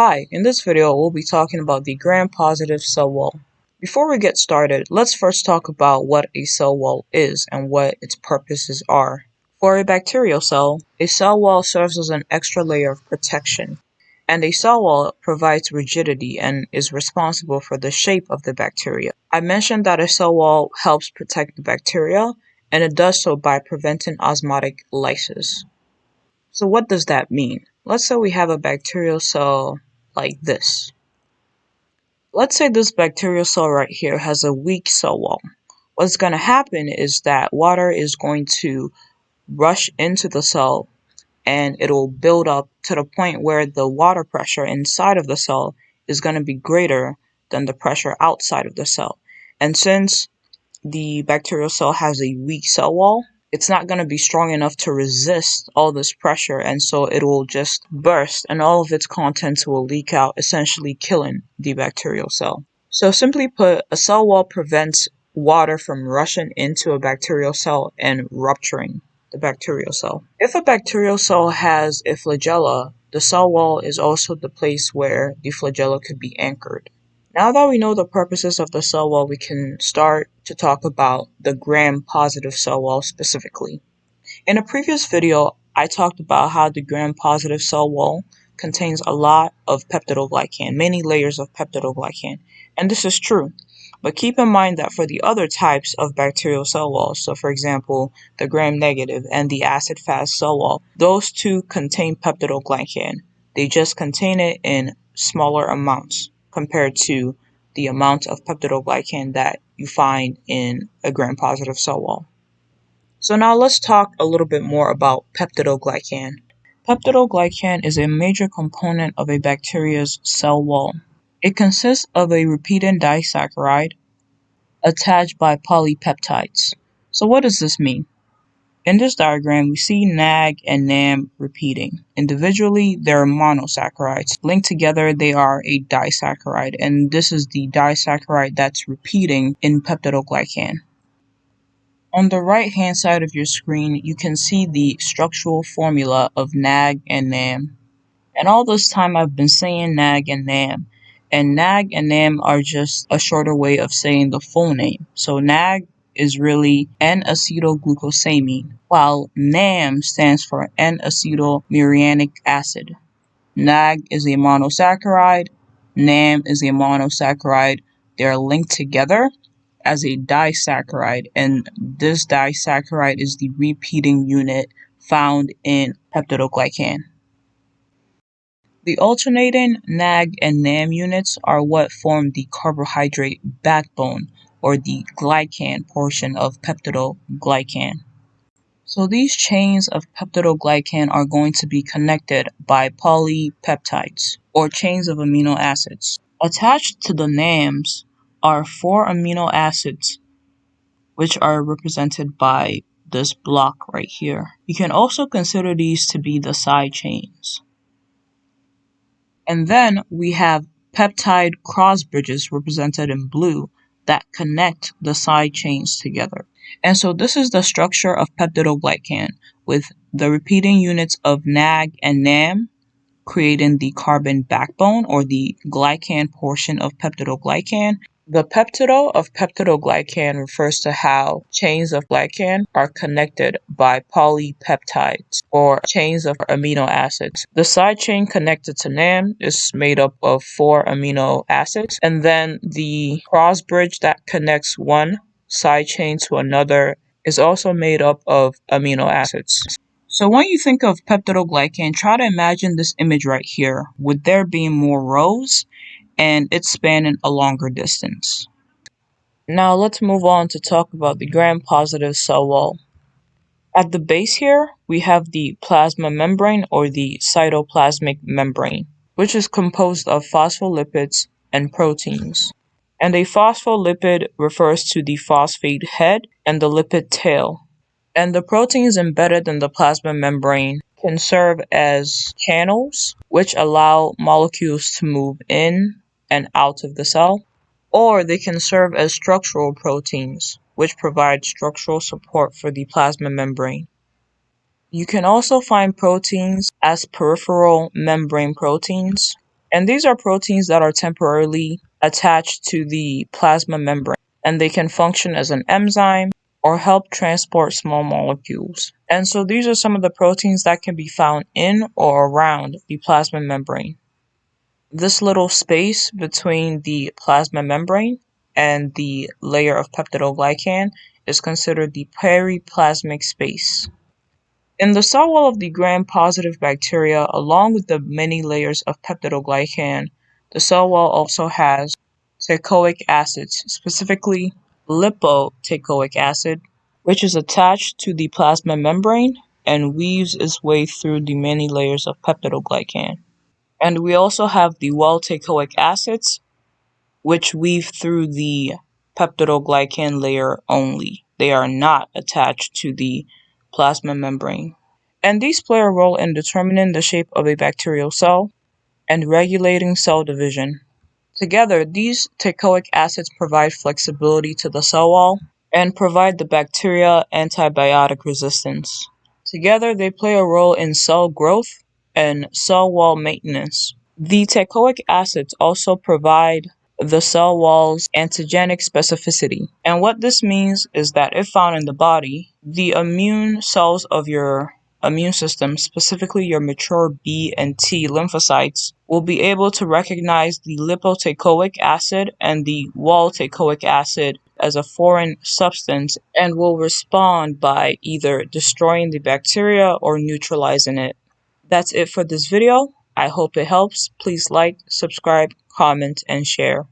Hi, in this video we'll be talking about the gram-positive cell wall. Before we get started, let's first talk about what a cell wall is and what its purposes are. For a bacterial cell, a cell wall serves as an extra layer of protection, and a cell wall provides rigidity and is responsible for the shape of the bacteria. I mentioned that a cell wall helps protect the bacteria, and it does so by preventing osmotic lysis. So what does that mean? Let's say we have a bacterial cell like this. Let's say this bacterial cell right here has a weak cell wall. What's going to happen is that water is going to rush into the cell and it'll build up to the point where the water pressure inside of the cell is going to be greater than the pressure outside of the cell. And since the bacterial cell has a weak cell wall, it's not going to be strong enough to resist all this pressure, and so it will just burst and all of its contents will leak out, essentially killing the bacterial cell. So simply put, a cell wall prevents water from rushing into a bacterial cell and rupturing the bacterial cell. If a bacterial cell has a flagella, the cell wall is also the place where the flagella could be anchored. Now that we know the purposes of the cell wall, we can start to talk about the gram-positive cell wall specifically. In a previous video, I talked about how the gram-positive cell wall contains a lot of peptidoglycan, many layers of peptidoglycan, and this is true. But keep in mind that for the other types of bacterial cell walls, so for example, the gram-negative and the acid-fast cell wall, those two contain peptidoglycan. They just contain it in smaller amounts compared to the amount of peptidoglycan that you find in a gram-positive cell wall. So now let's talk a little bit more about peptidoglycan. Peptidoglycan is a major component of a bacteria's cell wall. It consists of a repeating disaccharide attached by polypeptides. So what does this mean? In this diagram, we see NAG and NAM repeating. Individually, they're monosaccharides. Linked together, they are a disaccharide, and this is the disaccharide that's repeating in peptidoglycan. On the right-hand side of your screen, you can see the structural formula of NAG and NAM. And all this time, I've been saying NAG and NAM. And NAG and NAM are just a shorter way of saying the full name. So NAG is really N-acetylglucosamine, while NAM stands for N-acetylmuronic acid. NAG is a monosaccharide, NAM is a monosaccharide. They're linked together as a disaccharide, and this disaccharide is the repeating unit found in peptidoglycan. The alternating NAG and NAM units are what form the carbohydrate backbone, or the glycan portion of peptidoglycan. So these chains of peptidoglycan are going to be connected by polypeptides, or chains of amino acids. Attached to the NAMs are 4 amino acids, which are represented by this block right here. You can also consider these to be the side chains. And then we have peptide cross bridges represented in blue that connect the side chains together. And so this is the structure of peptidoglycan, with the repeating units of NAG and NAM creating the carbon backbone, or the glycan portion of peptidoglycan. The peptido of peptidoglycan refers to how chains of glycan are connected by polypeptides, or chains of amino acids. The side chain connected to NAM is made up of 4 amino acids, and then the cross bridge that connects one side chain to another is also made up of amino acids. So when you think of peptidoglycan, try to imagine this image right here, with there being more rows and it's spanning a longer distance. Now let's move on to talk about the gram-positive cell wall. At the base here, we have the plasma membrane, or the cytoplasmic membrane, which is composed of phospholipids and proteins. And a phospholipid refers to the phosphate head and the lipid tail. And the proteins embedded in the plasma membrane can serve as channels, which allow molecules to move in and out of the cell, or they can serve as structural proteins, which provide structural support for the plasma membrane. You can also find proteins as peripheral membrane proteins, And these are proteins that are temporarily attached to the plasma membrane, and they can function as an enzyme or help transport small molecules. And so these are some of the proteins that can be found in or around the plasma membrane. This little space between the plasma membrane and the layer of peptidoglycan is considered the periplasmic space. In the cell wall of the gram-positive bacteria, along with the many layers of peptidoglycan, the cell wall also has teichoic acids, specifically lipoteichoic acid, which is attached to the plasma membrane and weaves its way through the many layers of peptidoglycan. And we also have the well-teichoic acids, which weave through the peptidoglycan layer only. They are not attached to the plasma membrane. And these play a role in determining the shape of a bacterial cell and regulating cell division. Together, these teichoic acids provide flexibility to the cell wall and provide the bacteria antibiotic resistance. Together, they play a role in cell growth and cell wall maintenance. The teichoic acids also provide the cell wall's antigenic specificity. And what this means is that if found in the body, the immune cells of your immune system, specifically your mature B and T lymphocytes, will be able to recognize the lipoteichoic acid and the wall-teichoic acid as a foreign substance and will respond by either destroying the bacteria or neutralizing it. That's it for this video. I hope it helps. Please like, subscribe, comment, and share.